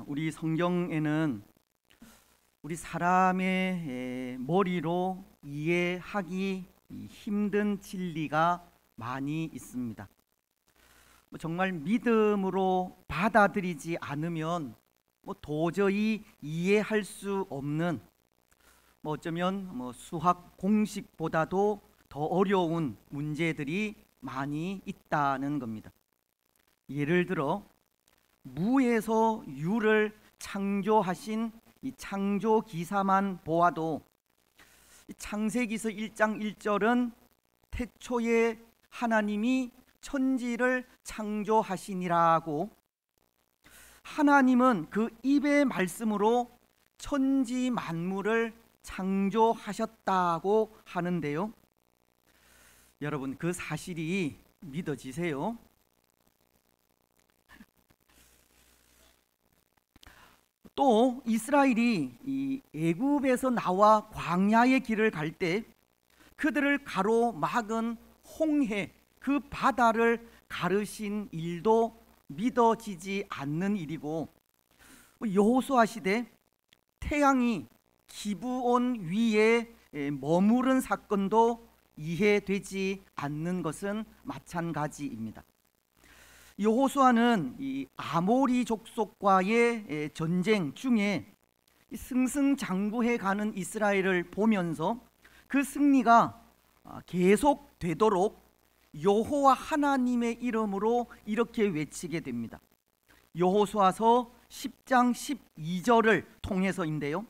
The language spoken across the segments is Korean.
우리 성경에는 우리 사람의 머리로 이해하기 힘든 진리가 많이 있습니다. 정말 믿음으로 받아들이지 않으면 도저히 이해할 수 없는, 어쩌면 수학 공식보다도 더 어려운 문제들이 많이 있다는 겁니다. 예를 들어 무에서 유를 창조하신 이 창조 기사만 보아도 창세기서 1장 1절은 태초에 하나님이 천지를 창조하시니라고, 하나님은 그 입의 말씀으로 천지 만물을 창조하셨다고 하는데요, 여러분 그 사실이 믿어지세요? 또 이스라엘이 이 애굽에서 나와 광야의 길을 갈 때 그들을 가로막은 홍해, 그 바다를 가르신 일도 믿어지지 않는 일이고, 여호수아 시대 태양이 기브온 위에 머무른 사건도 이해되지 않는 것은 마찬가지입니다. 여호수아는 이 아모리 족속과의 전쟁 중에 승승장구해 가는 이스라엘을 보면서 그 승리가 계속되도록 여호와 하나님의 이름으로 이렇게 외치게 됩니다. 여호수아서 10장 12절을 통해서인데요,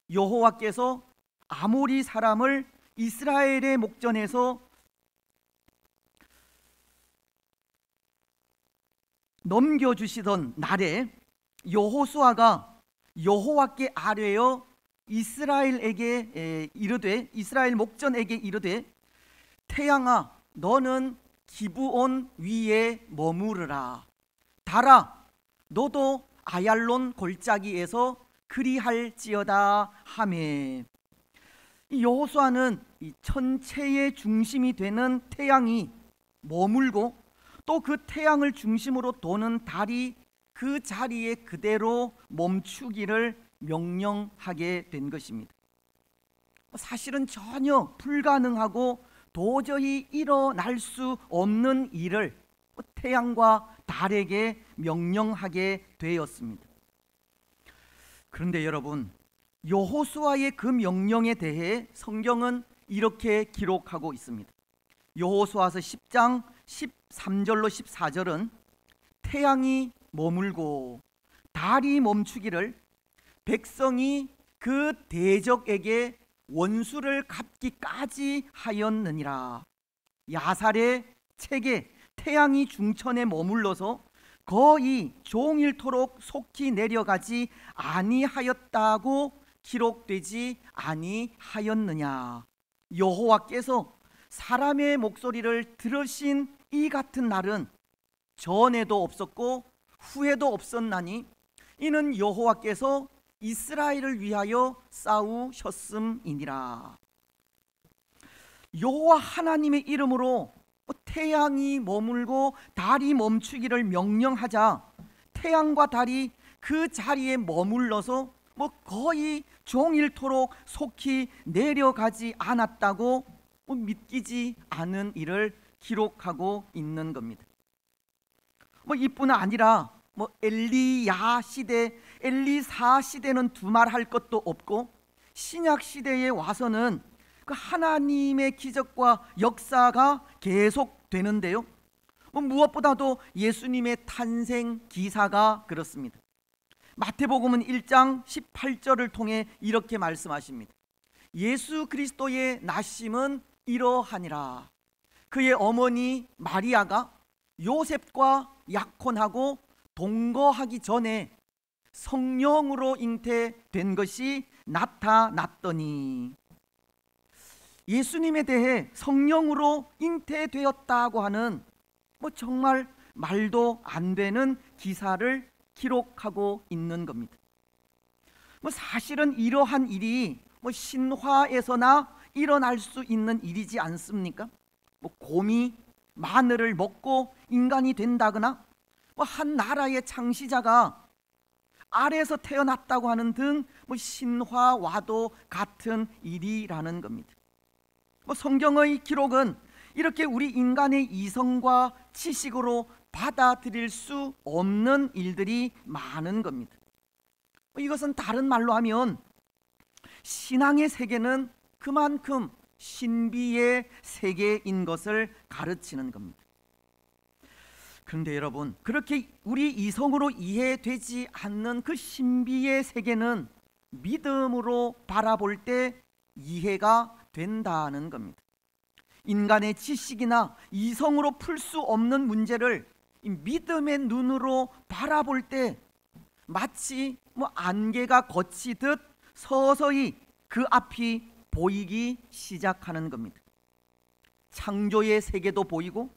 여호와께서 아모리 사람을 이스라엘의 목전에서 넘겨주시던 날에 여호수아가 여호와께 아뢰어 이스라엘에게 이르되, 이스라엘 목전에게 이르되, 태양아 너는 기브온 위에 머무르라, 달아 너도 아얄론 골짜기에서 그리할지어다 하매, 여호수아는 이 천체의 중심이 되는 태양이 머물고 또 그 태양을 중심으로 도는 달이 그 자리에 그대로 멈추기를 명령하게 된 것입니다. 사실은 전혀 불가능하고 도저히 일어날 수 없는 일을 태양과 달에게 명령하게 되었습니다. 그런데 여러분, 여호수아의 그 명령에 대해 성경은 이렇게 기록하고 있습니다. 여호수아서 10장 13절로 14절은 태양이 머물고 달이 멈추기를 백성이 그 대적에게 원수를 갚기까지 하였느니라. 야살의 책에 태양이 중천에 머물러서 거의 종일토록 속히 내려가지 아니하였다고 기록되지 아니하였느냐. 여호와께서 사람의 목소리를 들으신 이 같은 날은 전에도 없었고 후에도 없었나니 이는 여호와께서 이스라엘을 위하여 싸우셨음이니라. 여호와 하나님의 이름으로 태양이 머물고 달이 멈추기를 명령하자 태양과 달이 그 자리에 머물러서 거의 종일토록 속히 내려가지 않았다고 믿기지 않은 일을 기록하고 있는 겁니다. 이뿐 아니라 엘리야 시대, 엘리사 시대는 두말할 것도 없고 신약 시대에 와서는 그 하나님의 기적과 역사가 계속되는데요, 무엇보다도 예수님의 탄생 기사가 그렇습니다. 마태복음은 1장 18절을 통해 이렇게 말씀하십니다. 예수 그리스도의 나심은 이러하니라. 그의 어머니 마리아가 요셉과 약혼하고 동거하기 전에 성령으로 잉태된 것이 나타났더니, 예수님에 대해 성령으로 잉태되었다고 하는 정말 말도 안 되는 기사를 기록하고 있는 겁니다. 사실은 이러한 일이 신화에서나 일어날 수 있는 일이지 않습니까? 곰이 마늘을 먹고 인간이 된다거나 한 나라의 창시자가 아래에서 태어났다고 하는 등 신화와도 같은 일이라는 겁니다. 성경의 기록은 이렇게 우리 인간의 이성과 지식으로 받아들일 수 없는 일들이 많은 겁니다. 이것은 다른 말로 하면 신앙의 세계는 그만큼 신비의 세계인 것을 가르치는 겁니다. 그런데 여러분, 그렇게 우리 이성으로 이해되지 않는 그 신비의 세계는 믿음으로 바라볼 때 이해가 된다는 겁니다. 인간의 지식이나 이성으로 풀 수 없는 문제를 믿음의 눈으로 바라볼 때 마치 안개가 걷히듯 서서히 그 앞이 보이기 시작하는 겁니다. 창조의 세계도 보이고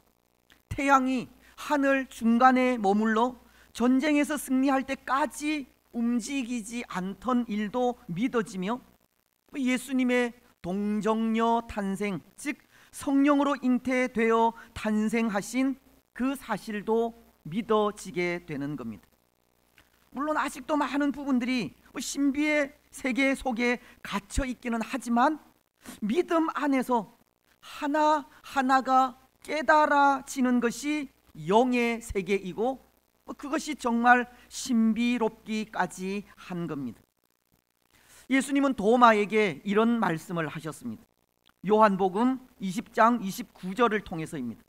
태양이 하늘 중간에 머물러 전쟁에서 승리할 때까지 움직이지 않던 일도 믿어지며 예수님의 동정녀 탄생, 즉 성령으로 잉태되어 탄생하신 그 사실도 믿어지게 되는 겁니다. 물론 아직도 많은 부분들이 신비의 세계 속에 갇혀 있기는 하지만 믿음 안에서 하나하나가 깨달아지는 것이 영의 세계이고 그것이 정말 신비롭기까지 한 겁니다. 예수님은 도마에게 이런 말씀을 하셨습니다. 요한복음 20장 29절을 통해서입니다.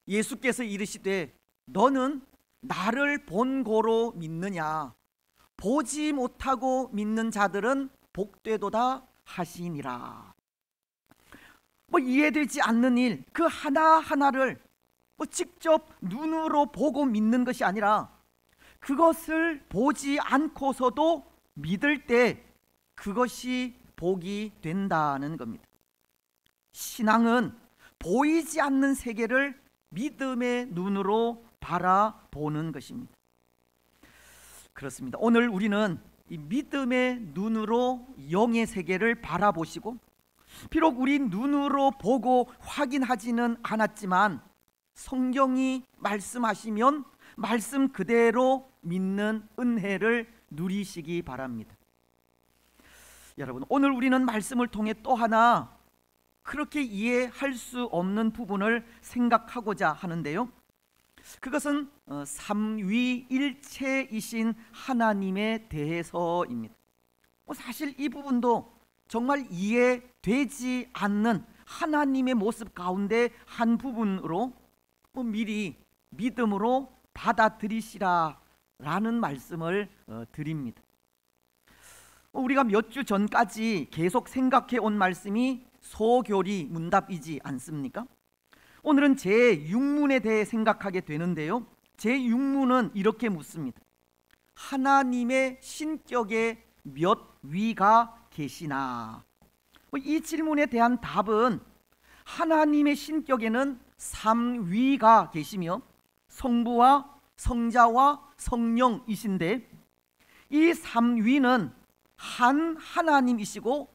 예수께서 이르시되 너는 나를 본고로 믿느냐? 보지 못하고 믿는 자들은 복되도다 하시니라. 이해되지 않는 일 그 하나하나를 직접 눈으로 보고 믿는 것이 아니라 그것을 보지 않고서도 믿을 때 그것이 복이 된다는 겁니다. 신앙은 보이지 않는 세계를 믿음의 눈으로 바라보는 것입니다. 그렇습니다. 오늘 우리는 이 믿음의 눈으로 영의 세계를 바라보시고 비록 우리 눈으로 보고 확인하지는 않았지만 성경이 말씀하시면 말씀 그대로 믿는 은혜를 누리시기 바랍니다. 여러분, 오늘 우리는 말씀을 통해 또 하나 그렇게 이해할 수 없는 부분을 생각하고자 하는데요, 그것은 삼위일체이신 하나님에 대해서입니다. 사실 이 부분도 정말 이해되지 않는 하나님의 모습 가운데 한 부분으로 미리 믿음으로 받아들이시라라는 말씀을 드립니다. 우리가 몇 주 전까지 계속 생각해 온 말씀이 소교리 문답이지 않습니까? 오늘은 제6문에 대해 생각하게 되는데요, 제6문은 이렇게 묻습니다. 하나님의 신격에 몇 위가 계시나? 이 질문에 대한 답은 하나님의 신격에는 3위가 계시며 성부와 성자와 성령이신데 이 3위는 한 하나님이시고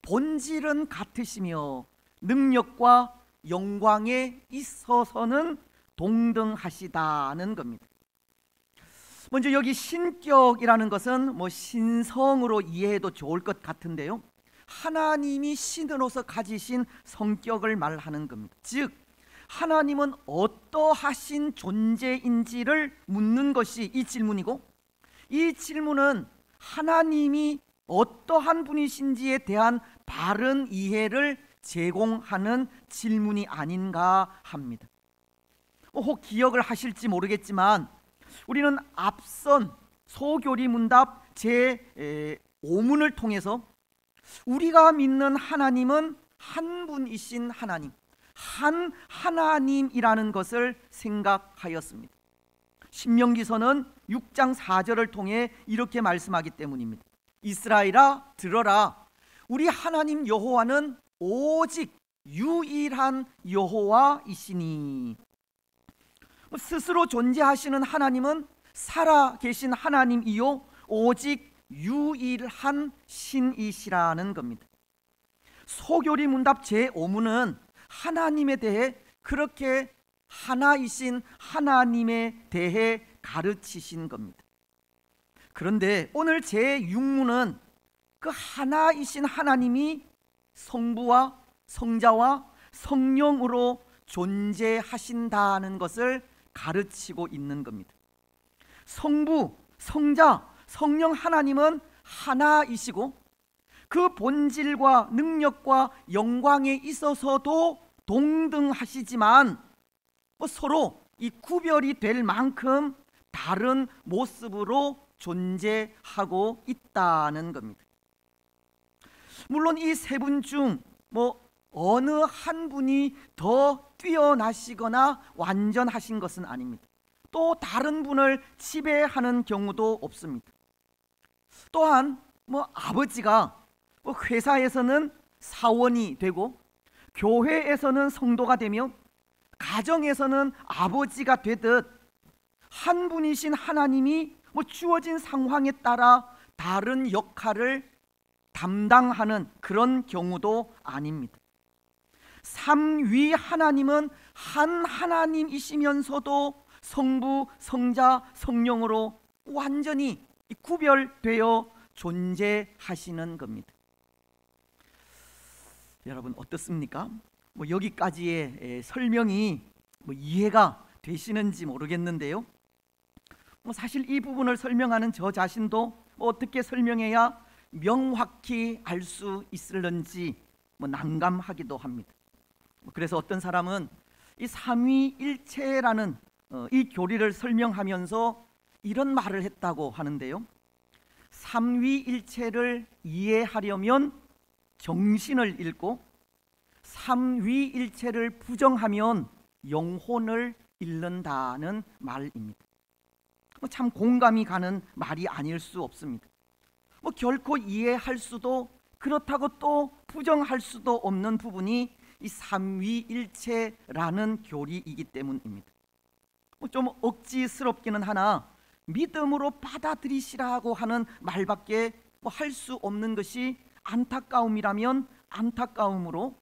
본질은 같으시며 능력과 영광에 있어서는 동등하시다는 겁니다. 먼저 여기 신격이라는 것은 신성으로 이해해도 좋을 것 같은데요, 하나님이 신으로서 가지신 성격을 말하는 겁니다. 즉 하나님은 어떠하신 존재인지를 묻는 것이 이 질문이고, 이 질문은 하나님이 어떠한 분이신지에 대한 바른 이해를 제공하는 질문이 아닌가 합니다. 혹 기억을 하실지 모르겠지만 우리는 앞선 소교리 문답 제5문을 통해서 우리가 믿는 하나님은 한 분이신 하나님, 한 하나님이라는 것을 생각하였습니다. 신명기서는 6장 4절을 통해 이렇게 말씀하기 때문입니다. 이스라엘아 들어라, 우리 하나님 여호와는 오직 유일한 여호와이시니. 스스로 존재하시는 하나님은 살아계신 하나님이요 오직 유일한 신이시라는 겁니다. 소교리 문답 제5문은 하나님에 대해 그렇게 하나이신 하나님에 대해 가르치신 겁니다. 그런데 오늘 제6문은 그 하나이신 하나님이 성부와 성자와 성령으로 존재하신다는 것을 가르치고 있는 겁니다. 성부, 성자, 성령 하나님은 하나이시고 그 본질과 능력과 영광에 있어서도 동등하시지만 서로 이 구별이 될 만큼 다른 모습으로 존재하고 있다는 겁니다. 물론 이 세 분 중 어느 한 분이 더 뛰어나시거나 완전하신 것은 아닙니다. 또 다른 분을 지배하는 경우도 없습니다. 또한 아버지가 회사에서는 사원이 되고 교회에서는 성도가 되며 가정에서는 아버지가 되듯 한 분이신 하나님이 주어진 상황에 따라 다른 역할을 담당하는 그런 경우도 아닙니다. 삼위 하나님은 한 하나님이시면서도 성부, 성자, 성령으로 완전히 구별되어 존재하시는 겁니다. 여러분 어떻습니까? 여기까지의 설명이 이해가 되시는지 모르겠는데요. 사실 이 부분을 설명하는 저 자신도 어떻게 설명해야 명확히 알 수 있을런지 난감하기도 합니다. 그래서 어떤 사람은 이 삼위일체라는 이 교리를 설명하면서 이런 말을 했다고 하는데요. 삼위일체를 이해하려면 정신을 잃고 삼위일체를 부정하면 영혼을 잃는다는 말입니다. 참 공감이 가는 말이 아닐 수 없습니다. 결코 이해할 수도 그렇다고 또 부정할 수도 없는 부분이 이 삼위일체라는 교리이기 때문입니다. 좀 억지스럽기는 하나 믿음으로 받아들이시라고 하는 말밖에 할 수 없는 것이 안타까움이라면 안타까움으로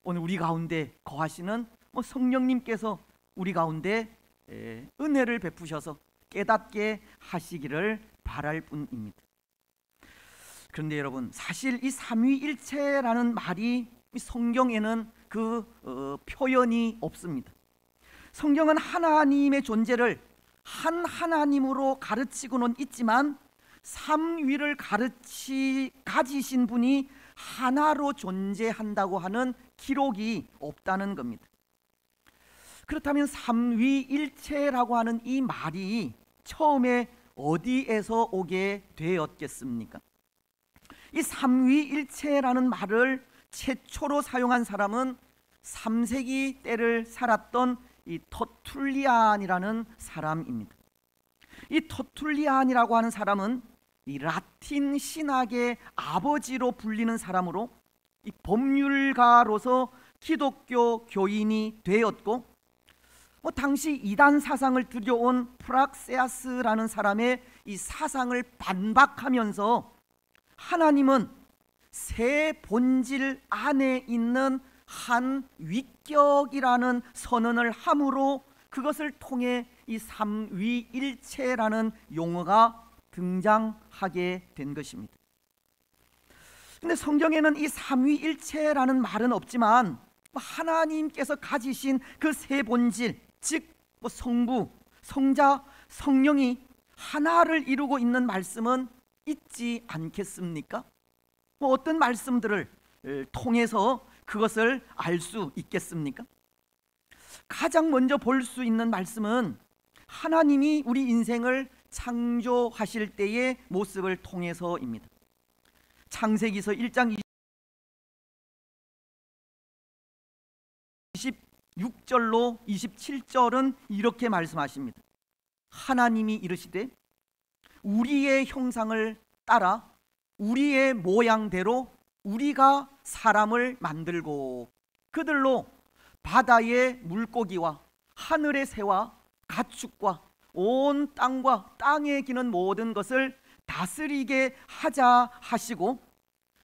오늘 우리 가운데 거하시는 성령님께서 우리 가운데 은혜를 베푸셔서 깨닫게 하시기를 바랄 뿐입니다. 그런데 여러분 사실 이 삼위일체라는 말이 성경에는 그 표현이 없습니다. 성경은 하나님의 존재를 한 하나님으로 가르치고는 있지만 삼위를 가지신 분이 하나로 존재한다고 하는 기록이 없다는 겁니다. 그렇다면 삼위일체라고 하는 이 말이 처음에 어디에서 오게 되었겠습니까? 이 삼위일체라는 말을 최초로 사용한 사람은 3세기 때를 살았던 이 터툴리안이라는 사람입니다. 이 터툴리안이라고 하는 사람은 이 라틴 신학의 아버지로 불리는 사람으로 이 법률가로서 기독교 교인이 되었고 당시 이단 사상을 들여온 프락세아스라는 사람의 이 사상을 반박하면서 하나님은 세 본질 안에 있는 한 위격이라는 선언을 함으로 그것을 통해 이 삼위일체라는 용어가 등장하게 된 것입니다. 근데 성경에는 이 삼위일체라는 말은 없지만 하나님께서 가지신 그 세 본질, 즉 성부, 성자, 성령이 하나를 이루고 있는 말씀은 있지 않겠습니까? 어떤 말씀들을 통해서 그것을 알 수 있겠습니까? 가장 먼저 볼 수 있는 말씀은 하나님이 우리 인생을 창조하실 때의 모습을 통해서입니다. 창세기서 1장 26절로 27절은 이렇게 말씀하십니다. 하나님이 이르시되 우리의 형상을 따라 우리의 모양대로 우리가 사람을 만들고 그들로 바다의 물고기와 하늘의 새와 가축과 온 땅과 땅에 기는 모든 것을 다스리게 하자 하시고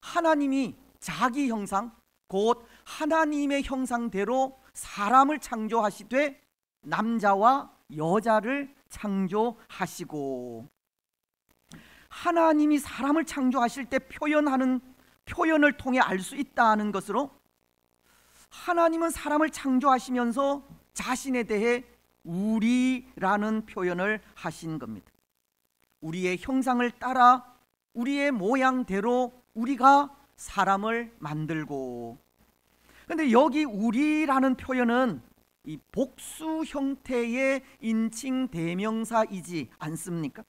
하나님이 자기 형상 곧 하나님의 형상대로 사람을 창조하시되 남자와 여자를 창조하시고 하나님이 사람을 창조하실 때 표현을 통해 알 수 있다는 것으로, 하나님은 사람을 창조하시면서 자신에 대해 우리라는 표현을 하신 겁니다. 우리의 형상을 따라 우리의 모양대로 우리가 사람을 만들고, 근데 여기 우리라는 표현은 이 복수 형태의 인칭 대명사이지 않습니까?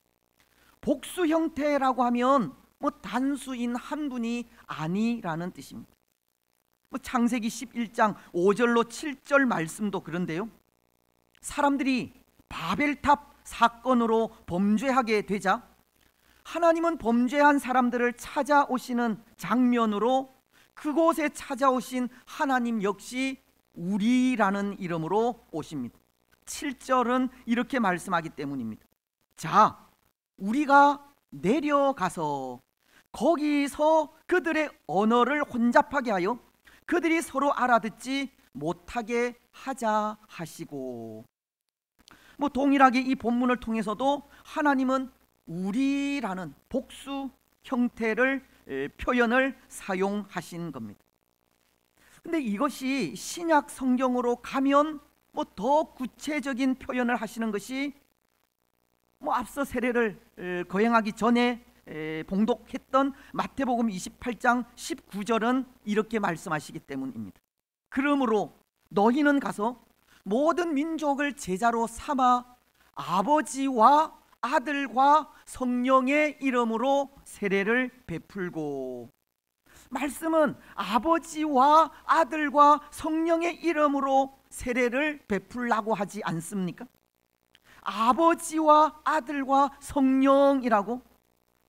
복수 형태라고 하면 단수인 한 분이 아니라는 뜻입니다. 창세기 11장 5절로 7절 말씀도 그런데요, 사람들이 바벨탑 사건으로 범죄하게 되자 하나님은 범죄한 사람들을 찾아오시는 장면으로 그곳에 찾아오신 하나님 역시 우리라는 이름으로 오십니다. 7절은 이렇게 말씀하기 때문입니다. 자, 우리가 내려가서 거기서 그들의 언어를 혼잡하게 하여 그들이 서로 알아듣지 못하게 하자 하시고, 동일하게 이 본문을 통해서도 하나님은 우리라는 복수 형태를 표현을 사용하신 겁니다. 근데 이것이 신약 성경으로 가면 더 구체적인 표현을 하시는 것이 앞서 세례를 거행하기 전에 봉독했던 마태복음 28장 19절은 이렇게 말씀하시기 때문입니다. 그러므로 너희는 가서 모든 민족을 제자로 삼아 아버지와 아들과 성령의 이름으로 세례를 베풀고, 말씀은 아버지와 아들과 성령의 이름으로 세례를 베풀라고 하지 않습니까? 아버지와 아들과 성령이라고,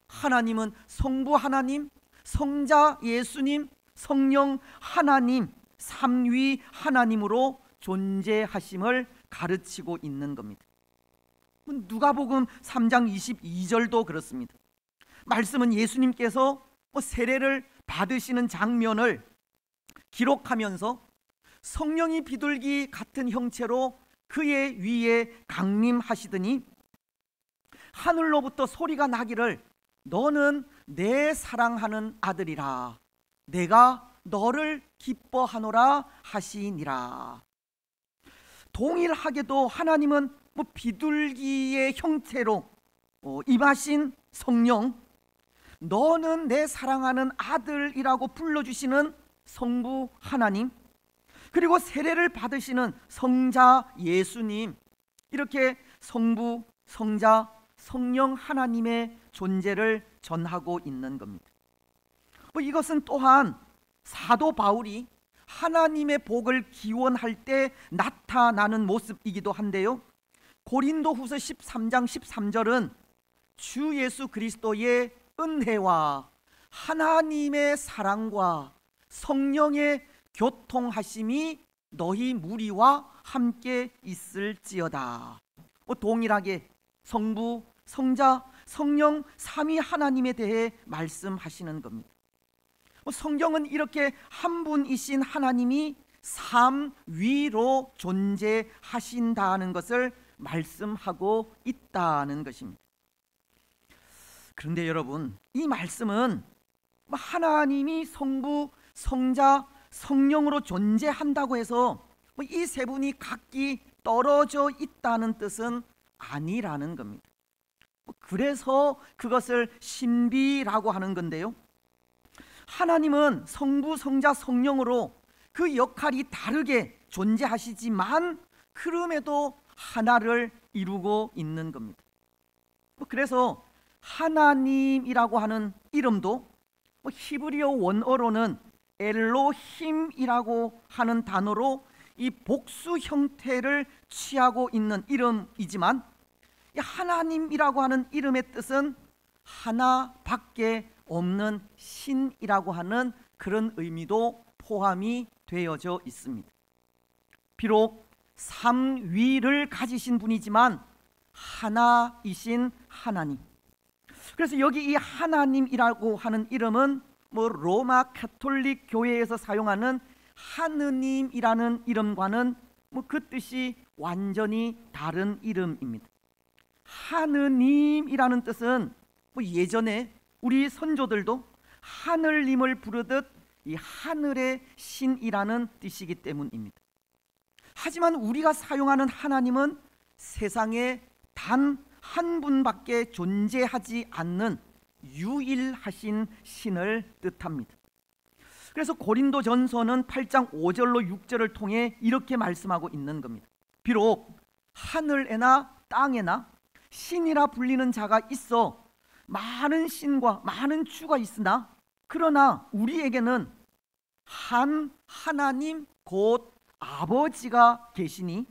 하나님은 성부 하나님, 성자 예수님, 성령 하나님, 삼위 하나님으로 존재하심을 가르치고 있는 겁니다. 누가복음 3장 22절도 그렇습니다. 말씀은 예수님께서 세례를 받으시는 장면을 기록하면서 성령이 비둘기 같은 형체로 그의 위에 강림하시더니 하늘로부터 소리가 나기를 너는 내 사랑하는 아들이라, 내가 너를 기뻐하노라 하시니라. 동일하게도 하나님은 비둘기의 형태로 임하신 성령, 너는 내 사랑하는 아들이라고 불러주시는 성부 하나님, 그리고 세례를 받으시는 성자 예수님, 이렇게 성부, 성자, 성령 하나님의 존재를 전하고 있는 겁니다. 이것은 또한 사도 바울이 하나님의 복을 기원할 때 나타나는 모습이기도 한데요, 고린도후서 13장 13절은 주 예수 그리스도의 은혜와 하나님의 사랑과 성령의 교통하심이 너희 무리와 함께 있을지어다. 동일하게 성부, 성자, 성령 삼위 하나님에 대해 말씀하시는 겁니다. 성경은 이렇게 한 분이신 하나님이 삼위로 존재하신다는 것을 말씀하고 있다는 것입니다. 그런데 여러분, 이 말씀은 하나님이 성부, 성자, 성령으로 존재한다고 해서 이 세 분이 각기 떨어져 있다는 뜻은 아니라는 겁니다. 그래서 그것을 신비라고 하는 건데요, 하나님은 성부, 성자, 성령으로 그 역할이 다르게 존재하시지만 그럼에도 하나를 이루고 있는 겁니다. 그래서 하나님이라고 하는 이름도 히브리어 원어로는 엘로힘이라고 하는 단어로 이 복수 형태를 취하고 있는 이름이지만, 이 하나님이라고 하는 이름의 뜻은 하나밖에 없는 신이라고 하는 그런 의미도 포함이 되어져 있습니다. 비록 삼위를 가지신 분이지만 하나이신 하나님. 그래서 여기 이 하나님이라고 하는 이름은 로마 가톨릭 교회에서 사용하는 하느님이라는 이름과는 그 뜻이 완전히 다른 이름입니다. 하느님이라는 뜻은 예전에 우리 선조들도 하늘님을 부르듯 이 하늘의 신이라는 뜻이기 때문입니다. 하지만 우리가 사용하는 하나님은 세상에 단 한 분밖에 존재하지 않는 유일하신 신을 뜻합니다. 그래서 고린도전서는 8장 5절로 6절을 통해 이렇게 말씀하고 있는 겁니다. 비록 하늘에나 땅에나 신이라 불리는 자가 있어 많은 신과 많은 주가 있으나 그러나 우리에게는 한 하나님 곧 아버지가 계시니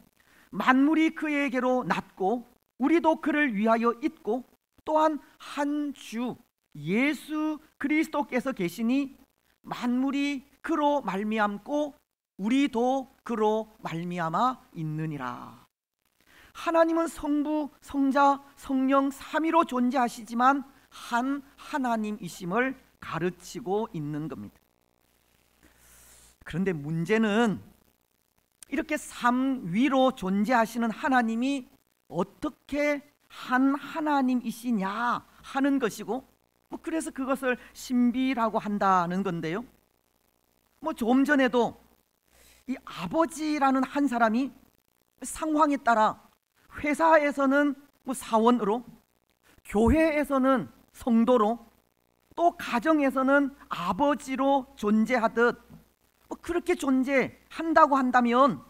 만물이 그에게로 났고 우리도 그를 위하여 있고 또한 한 주 예수 그리스도께서 계시니 만물이 그로 말미암고 우리도 그로 말미암아 있느니라. 하나님은 성부, 성자, 성령 삼위로 존재하시지만 한 하나님이심을 가르치고 있는 겁니다. 그런데 문제는 이렇게 삼위로 존재하시는 하나님이 어떻게 한 하나님이시냐 하는 것이고 그래서 그것을 신비라고 한다는 건데요. 좀 전에도 이 아버지라는 한 사람이 상황에 따라 회사에서는 사원으로, 교회에서는 성도로, 또 가정에서는 아버지로 존재하듯 그렇게 존재한다고 한다면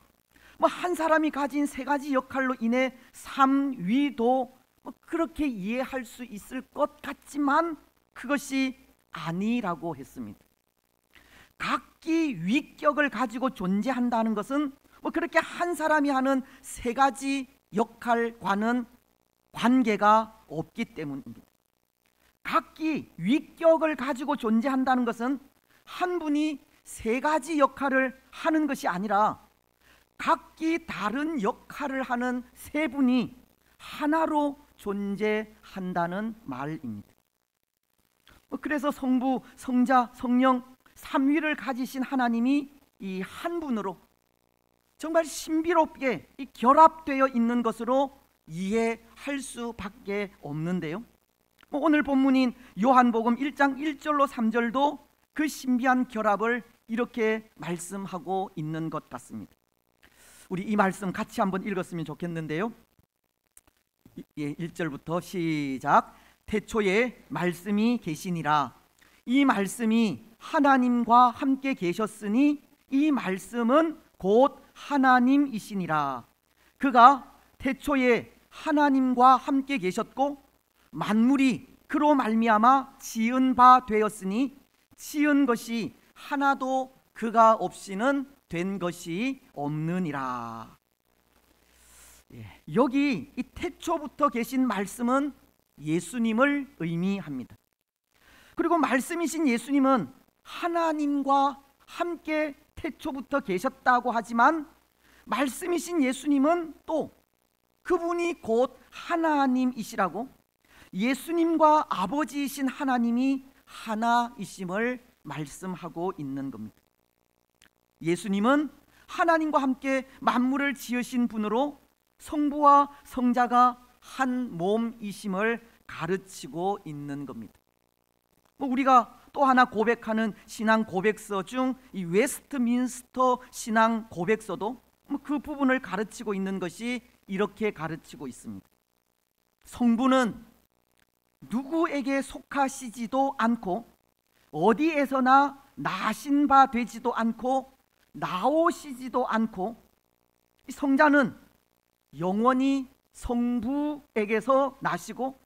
한 사람이 가진 세 가지 역할로 인해 삼위도 그렇게 이해할 수 있을 것 같지만 그것이 아니라고 했습니다. 각기 위격을 가지고 존재한다는 것은 그렇게 한 사람이 하는 세 가지 역할과는 관계가 없기 때문입니다. 각기 위격을 가지고 존재한다는 것은 한 분이 세 가지 역할을 하는 것이 아니라 각기 다른 역할을 하는 세 분이 하나로 존재한다는 말입니다. 그래서 성부, 성자, 성령 삼위를 가지신 하나님이 이 한 분으로 정말 신비롭게 결합되어 있는 것으로 이해할 수밖에 없는데요. 오늘 본문인 요한복음 1장 1절로 3절도 그 신비한 결합을 이렇게 말씀하고 있는 것 같습니다. 우리 이 말씀 같이 한번 읽었으면 좋겠는데요. 1절부터 시작. 태초에 말씀이 계시니라. 이 말씀이 하나님과 함께 계셨으니 이 말씀은 곧 하나님이시니라. 그가 태초에 하나님과 함께 계셨고 만물이 그로 말미암아 지은 바 되었으니 지은 것이 하나도 그가 없이는 된 것이 없느니라. 여기 이 태초부터 계신 말씀은 예수님을 의미합니다. 그리고 말씀이신 예수님은 하나님과 함께 태초부터 계셨다고 하지만 말씀이신 예수님은 또 그분이 곧 하나님이시라고, 예수님과 아버지이신 하나님이 하나이심을 말씀하고 있는 겁니다. 예수님은 하나님과 함께 만물을 지으신 분으로 성부와 성자가 한 몸이심을 가르치고 있는 겁니다. 우리가 또 하나 고백하는 신앙 고백서 중 이 웨스트민스터 신앙 고백서도 그 부분을 가르치고 있는 것이 이렇게 가르치고 있습니다. 성부는 누구에게 속하시지도 않고 어디에서나 나신 바 되지도 않고 나오시지도 않고, 성자는 영원히 성부에게서 나시고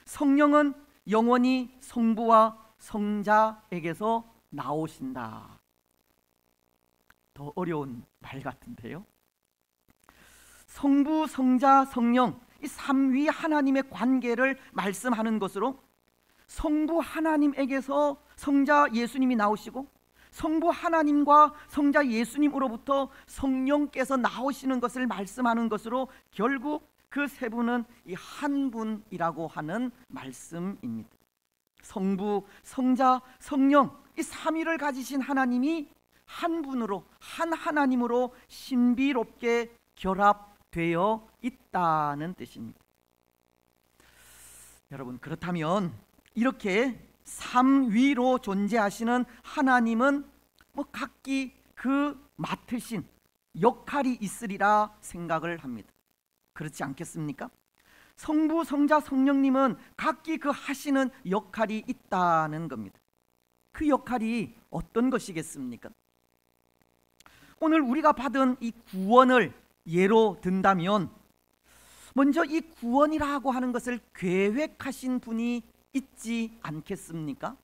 성령은 영원히 성부와 성자에게서 나오신다. 더 어려운 말 같은데요. 성부, 성자, 성령 이 삼위 하나님의 관계를 말씀하는 것으로 성부 하나님에게서 성자 예수님이 나오시고 성부 하나님과 성자 예수님으로부터 성령께서 나오시는 것을 말씀하는 것으로 결국 그 세 분은 이 한 분이라고 하는 말씀입니다. 성부, 성자, 성령 이 삼위를 가지신 하나님이 한 분으로, 한 하나님으로 신비롭게 결합되어 있다는 뜻입니다. 여러분, 그렇다면 이렇게 삼위로 존재하시는 하나님은 각기 그 맡으신 역할이 있으리라 생각을 합니다. 그렇지 않겠습니까? 성부, 성자, 성령님은 각기 그 하시는 역할이 있다는 겁니다. 그 역할이 어떤 것이겠습니까? 오늘 우리가 받은 이 구원을 예로 든다면 먼저 이 구원이라고 하는 것을 계획하신 분이 있지 않겠습니까?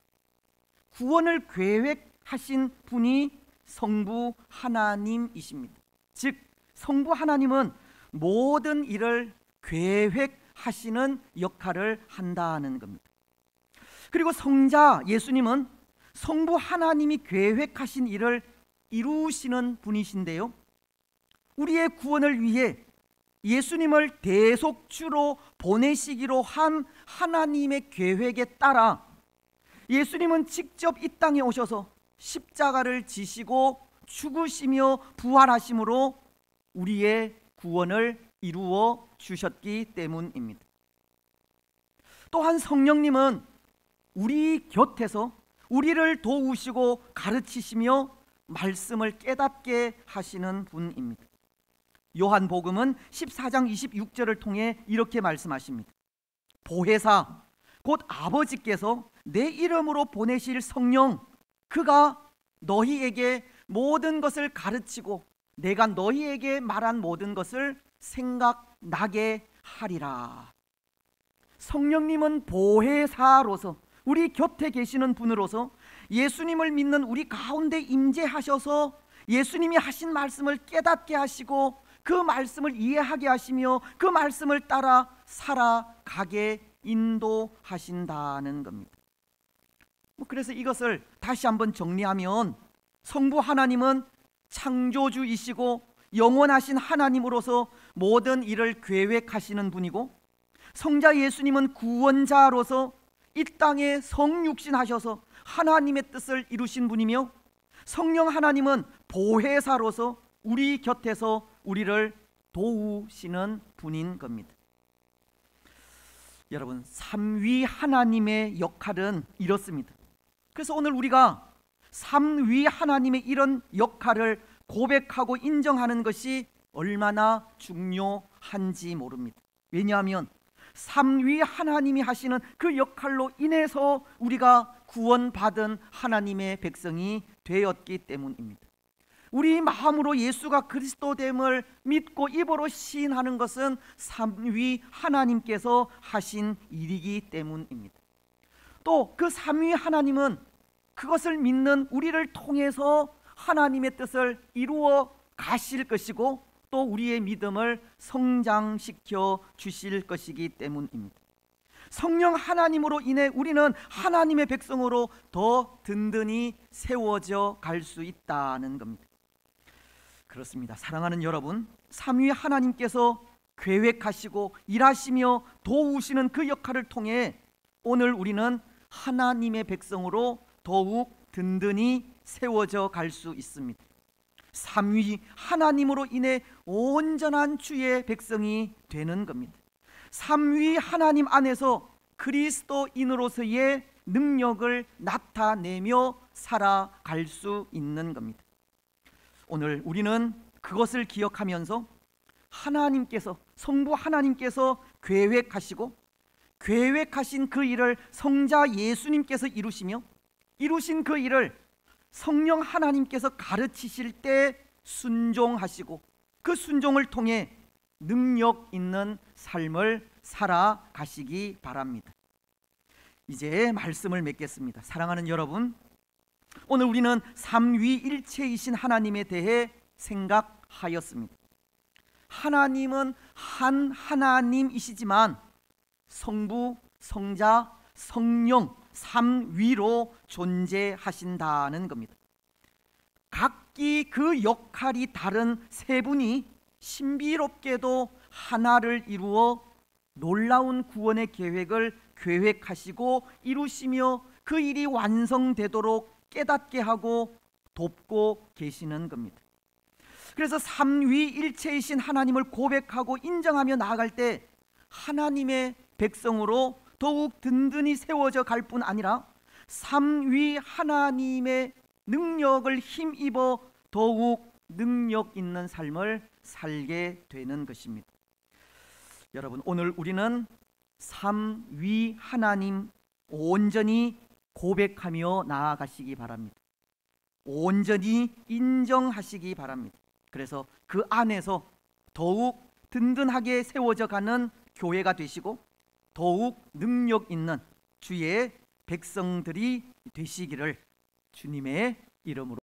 구원을 계획하신 분이 성부 하나님이십니다. 즉 성부 하나님은 모든 일을 계획하시는 역할을 한다는 겁니다. 그리고 성자 예수님은 성부 하나님이 계획하신 일을 이루시는 분이신데요, 우리의 구원을 위해 예수님을 대속주로 보내시기로 한 하나님의 계획에 따라 예수님은 직접 이 땅에 오셔서 십자가를 지시고 죽으시며 부활하심으로 우리의 구원을 이루어 주셨기 때문입니다. 또한 성령님은 우리 곁에서 우리를 도우시고 가르치시며 말씀을 깨닫게 하시는 분입니다. 요한복음은 14장 26절을 통해 이렇게 말씀하십니다. 보혜사 곧 아버지께서 내 이름으로 보내실 성령, 그가 너희에게 모든 것을 가르치고 내가 너희에게 말한 모든 것을 생각나게 하리라. 성령님은 보혜사로서 우리 곁에 계시는 분으로서 예수님을 믿는 우리 가운데 임재하셔서 예수님이 하신 말씀을 깨닫게 하시고 그 말씀을 이해하게 하시며 그 말씀을 따라 살아가게 인도하신다는 겁니다. 그래서 이것을 다시 한번 정리하면 성부 하나님은 창조주이시고 영원하신 하나님으로서 모든 일을 계획하시는 분이고, 성자 예수님은 구원자로서 이 땅에 성육신하셔서 하나님의 뜻을 이루신 분이며, 성령 하나님은 보혜사로서 우리 곁에서 우리를 도우시는 분인 겁니다. 여러분, 삼위 하나님의 역할은 이렇습니다. 그래서 오늘 우리가 삼위 하나님의 이런 역할을 고백하고 인정하는 것이 얼마나 중요한지 모릅니다. 왜냐하면 삼위 하나님이 하시는 그 역할로 인해서 우리가 구원받은 하나님의 백성이 되었기 때문입니다. 우리 마음으로 예수가 그리스도됨을 믿고 입으로 시인하는 것은 삼위 하나님께서 하신 일이기 때문입니다. 또 그 삼위 하나님은 그것을 믿는 우리를 통해서 하나님의 뜻을 이루어 가실 것이고 또 우리의 믿음을 성장시켜 주실 것이기 때문입니다. 성령 하나님으로 인해 우리는 하나님의 백성으로 더 든든히 세워져 갈 수 있다는 겁니다. 그렇습니다. 사랑하는 여러분, 삼위 하나님께서 계획하시고 일하시며 도우시는 그 역할을 통해 오늘 우리는 하나님의 백성으로 더욱 든든히 세워져 갈 수 있습니다. 삼위 하나님으로 인해 온전한 주의 백성이 되는 겁니다. 삼위 하나님 안에서 그리스도인으로서의 능력을 나타내며 살아갈 수 있는 겁니다. 오늘 우리는 그것을 기억하면서 하나님께서, 성부 하나님께서 계획하시고 계획하신 그 일을 성자 예수님께서 이루시며 이루신 그 일을 성령 하나님께서 가르치실 때 순종하시고 그 순종을 통해 능력 있는 삶을 살아가시기 바랍니다. 이제 말씀을 맺겠습니다. 사랑하는 여러분, 오늘 우리는 삼위일체이신 하나님에 대해 생각하였습니다. 하나님은 한 하나님이시지만 성부, 성자, 성령 삼위로 존재하신다는 겁니다. 각기 그 역할이 다른 세 분이 신비롭게도 하나를 이루어 놀라운 구원의 계획을 계획하시고 이루시며 그 일이 완성되도록 깨닫게 하고 돕고 계시는 겁니다. 그래서 삼위일체이신 하나님을 고백하고 인정하며 나아갈 때 하나님의 백성으로 더욱 든든히 세워져 갈 뿐 아니라 삶 위 하나님의 능력을 힘입어 더욱 능력 있는 삶을 살게 되는 것입니다. 여러분, 오늘 우리는 삶 위 하나님 온전히 고백하며 나아가시기 바랍니다. 온전히 인정하시기 바랍니다. 그래서 그 안에서 더욱 든든하게 세워져 가는 교회가 되시고 더욱 능력 있는 주의 백성들이 되시기를 주님의 이름으로